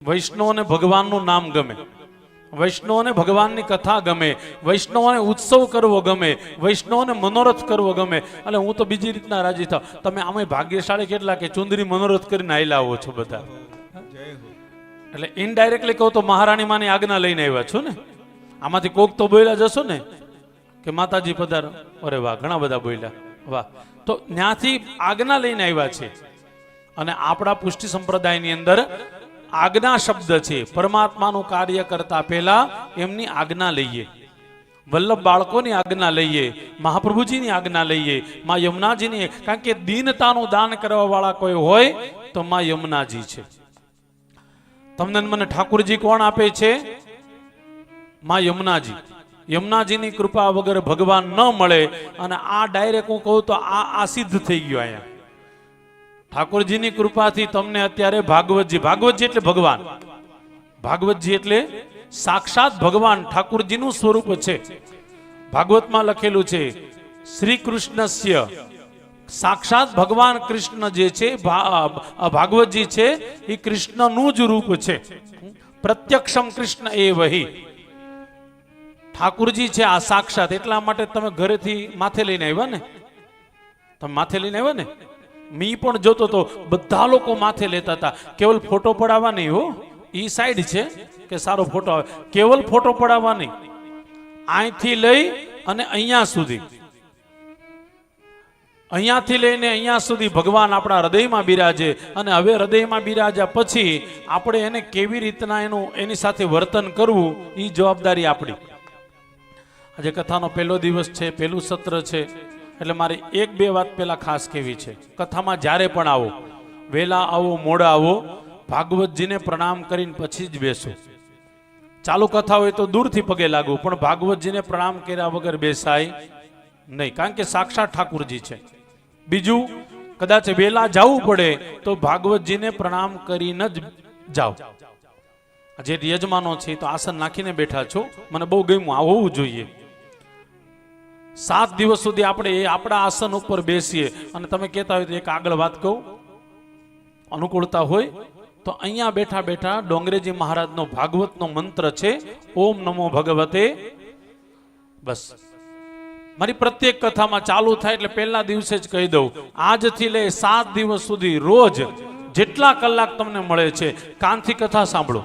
વૈષ્ણવને ભગવાનનું નામ ગમે, વૈષ્ણવને ભગવાનની કથા ગમે, વૈષ્ણવને ઉત્સવ કરવો ગમે, વૈષ્ણવને મનોરથ કરવો ગમે. એટલે હું તો બીજી રીતના રાજી થાવ. તમે આમે ભાગ્યશાળી કેટલા કે ચુંદરી મનોરથ કરીને આયલા આવો છો બધા. એટલે ઇનડાયરેક્ટલી કહું તો મહારાણી માની આજ્ઞા લઈને આવ્યા છો ને. આમાંથી કોક તો બોલ્યા જશો ને કે માતાજી પધારો. અરે વાહ, ઘણા બધા બોલ્યા, વાહ. તો ત્યાંથી આજ્ઞા લઈને આવ્યા છે. અને આપણા પુષ્ટિ સંપ્રદાયની અંદર આજ્ઞા શબ્દ છે. પરમાત્માનું કાર્ય કરતા પહેલા એમની આજ્ઞા લઈએ. વલ્લભ બાળકોની આજ્ઞા લઈએ, મહાપ્રભુજીની આજ્ઞા લઈએ, માં યમુનાજીની. કારણ કે દીનતાનું દાન કરવા વાળા કોઈ હોય તો માં યમુનાજી છે. તમને મને ઠાકુરજી કોણ આપે છે? માં યમુનાજી. યમુનાજીની કૃપા વગર ભગવાન ન મળે. અને આ ડાયરેક્ટ હું કહું તો આ સિદ્ધ થઈ ગયો અહીંયા. ઠાકોરજીની કૃપાથી તમને અત્યારે ભાગવતજી, ભાગવતજી એટલે ભગવાન, ભાગવતજી એટલે સાક્ષાત ભગવાન ઠાકોરજીનું સ્વરૂપ છે. ભાગવતમાં લખેલું છે શ્રી કૃષ્ણસ્ય, સાક્ષાત ભગવાન કૃષ્ણ જે છે, ભાગવતજી છે એ કૃષ્ણનું જ રૂપ છે. પ્રત્યક્ષમ કૃષ્ણ એ વહી. ઠાકુરજી છે આ સાક્ષાત. એટલા માટે તમે ઘરેથી માથે લઈને આવ્યા ને, તમે માથે લઈને આવ્યા ને. મી પણ જોતો તો બધા લોકો માથે લેતા હતા. કેવલ ફોટો પડાવવા નહીં હો, ઈ સાઈડ છે કે સારો ફોટો આવે. કેવલ ફોટો પડાવવા નહીં, અહીંથી લઈ અને અહીંયા સુધી, અહીંયાથી લઈને અહીંયા સુધી ભગવાન આપણા હૃદયમાં બિરાજે. અને હવે હૃદયમાં બિરાજ્યા પછી આપણે એને કેવી રીતના એની સાથે વર્તન કરવું એ જવાબદારી આપણી. આજે કથાનો પહેલો દિવસ છે, પહેલું સત્ર છે. એટલે મારે એક બે વાત પહેલા ખાસ કહેવી છે. કથામાં જ્યારે પણ આવો, વહેલા આવો મોડા આવો, ભાગવતજીને પ્રણામ કરીને પછી જ બેસો. ચાલુ કથા હોય તો દૂરથી પગે લાગવું, પણ ભાગવતજીને પ્રણામ કર્યા વગર બેસાય નહીં. કારણ કે સાક્ષાત ઠાકુરજી છે. બીજું, કદાચ વહેલા જવું પડે તો ભાગવતજીને પ્રણામ કરીને જ જાઓ. જે યજમાનો છે તો આસન નાખીને બેઠા છો, મને બહુ ગમ્યું, આ હોવું જોઈએ. 7 દિવસ સુધી આપણે આપણા આસન ઉપર બેસીએ. અને તમે કહેતા હોય તો એક આગળ વાત કહું, અનુકૂળતા હોય તો અહીંયા બેઠા બેઠા ડોંગરેજી મહારાજનો ભાગવતનો મંત્ર છે, ઓમ નમો ભગવતે. બસ મારી પ્રત્યેક કથામાં ચાલુ થાય એટલે પહેલા દિવસે જ કહી દઉં, આજથી લઈ 7 દિવસ સુધી રોજ જેટલા કલાક તમને મળે છે કાનથી કથા સાંભળો,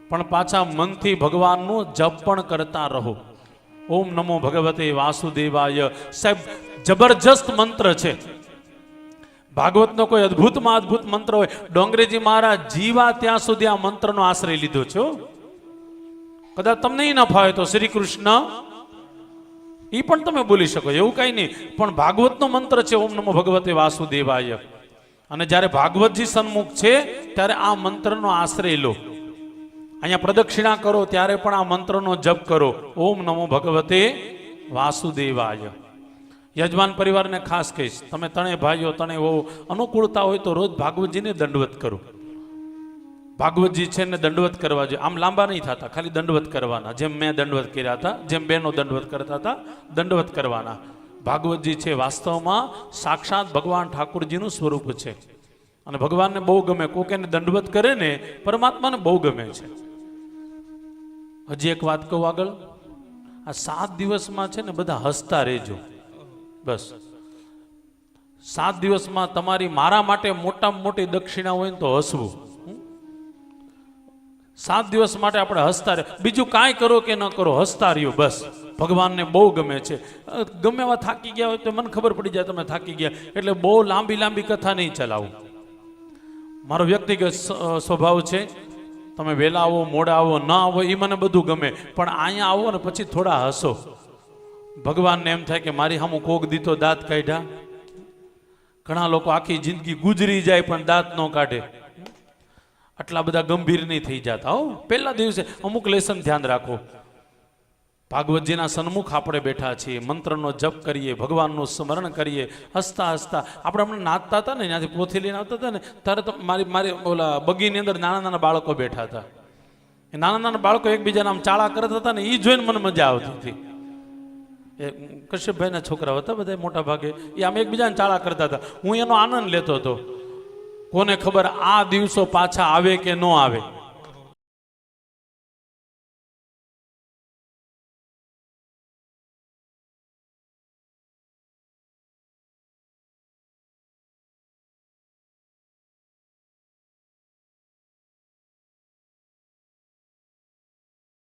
પણ પાછા મનથી ભગવાનનું જપ પણ કરતા રહો. ઓમ નમો ભગવતે વાસુદેવાય. સાહેબ જબરજસ્ત મંત્ર છે. ભાગવતનો કોઈ અદ્ભુતમાં અદ્ભુત મંત્ર હોય. ડોંગરેજી મહારાજ જીવા ત્યાં સુધી આ મંત્રનો આશ્રય લીધો છે. કદાચ તમને ન ફાવે તો શ્રી કૃષ્ણ એ પણ તમે બોલી શકો, એવું કઈ નહીં. પણ ભાગવતનો મંત્ર છે ઓમ નમો ભગવતે વાસુદેવાય. અને જ્યારે ભાગવતજી સન્મુખ છે ત્યારે આ મંત્રનો આશ્રય લો. અહીંયા પ્રદક્ષિણા કરો ત્યારે પણ આ મંત્રનો જપ કરો, ઓમ નમો ભગવતે વાસુદેવાય. યજમાન પરિવારને ખાસ કહીશ, તમે તણે ભાઈઓ તણે હો, અનુકૂળતા હોય તો રોજ ભાગવતજીને દંડવત કરો. ભાગવતજી છે ને દંડવત કરવા જોઈએ. આમ લાંબા નહીં થતા, ખાલી દંડવત કરવાના. જેમ મેં દંડવત કર્યા હતા, જેમ બહેનો દંડવત કરતા હતા, દંડવત કરવાના. ભાગવતજી છે વાસ્તવમાં સાક્ષાત ભગવાન ઠાકુરજીનું સ્વરૂપ છે. અને ભગવાનને બહુ ગમે. કોક એને દંડવત કરે ને પરમાત્માને બહુ ગમે છે. હજી એક વાત કહું આગળ, આ 7 દિવસમાં છે ને બધા હસતા રહેજો. બસ 7 દિવસમાં તમારી મારા માટે મોટામાં મોટી દક્ષિણા હોય ને તો હસવું. 7 દિવસ માટે આપણે હસતા રહે. બીજું કાંઈ કરો કે ન કરો, હસતા રહ્યો બસ. ભગવાનને બહુ ગમે છે. ગમે એવા થાકી ગયા હોય તો મને ખબર પડી જાય તમે થાકી ગયા, એટલે બહુ લાંબી કથા નહીં ચલાવું. મારો વ્યક્તિગત સ્વભાવ છે, તમે વહેલા આવો મોડા આવો ન આવો એ મને બધું ગમે, પણ અહીંયા આવો ને પછી થોડા હસો. ભગવાનને એમ થાય કે મારી સામું કોક દીતો દાંત કાઢ્યા. ઘણા લોકો આખી જિંદગી ગુજરી જાય પણ દાંત ન કાઢે. આટલા બધા ગંભીર નહીં થઈ જતા હો. પહેલા દિવસે અમુક લેસન ધ્યાન રાખો. ભાગવતજીના સન્મુખ આપણે બેઠા છીએ, મંત્રનો જપ કરીએ, ભગવાનનું સ્મરણ કરીએ, હસતા હસતા. આપણે હમણાં નાચતા હતા ને, ત્યાંથી પોથી લઈને આવતા હતા ને, ત્યારે તો મારી ઓલા બગીની અંદર નાના બાળકો બેઠા હતા. એ નાના બાળકો એકબીજાના આમ ચાળા કરતા હતા ને, એ જોઈને મને મજા આવતી હતી. એ કશ્યપભાઈના છોકરા હતા બધા મોટા ભાગે, એ આમ એકબીજાને ચાળા કરતા હતા. હું એનો આનંદ લેતો હતો. કોને ખબર આ દિવસો પાછા આવે કે ન આવે.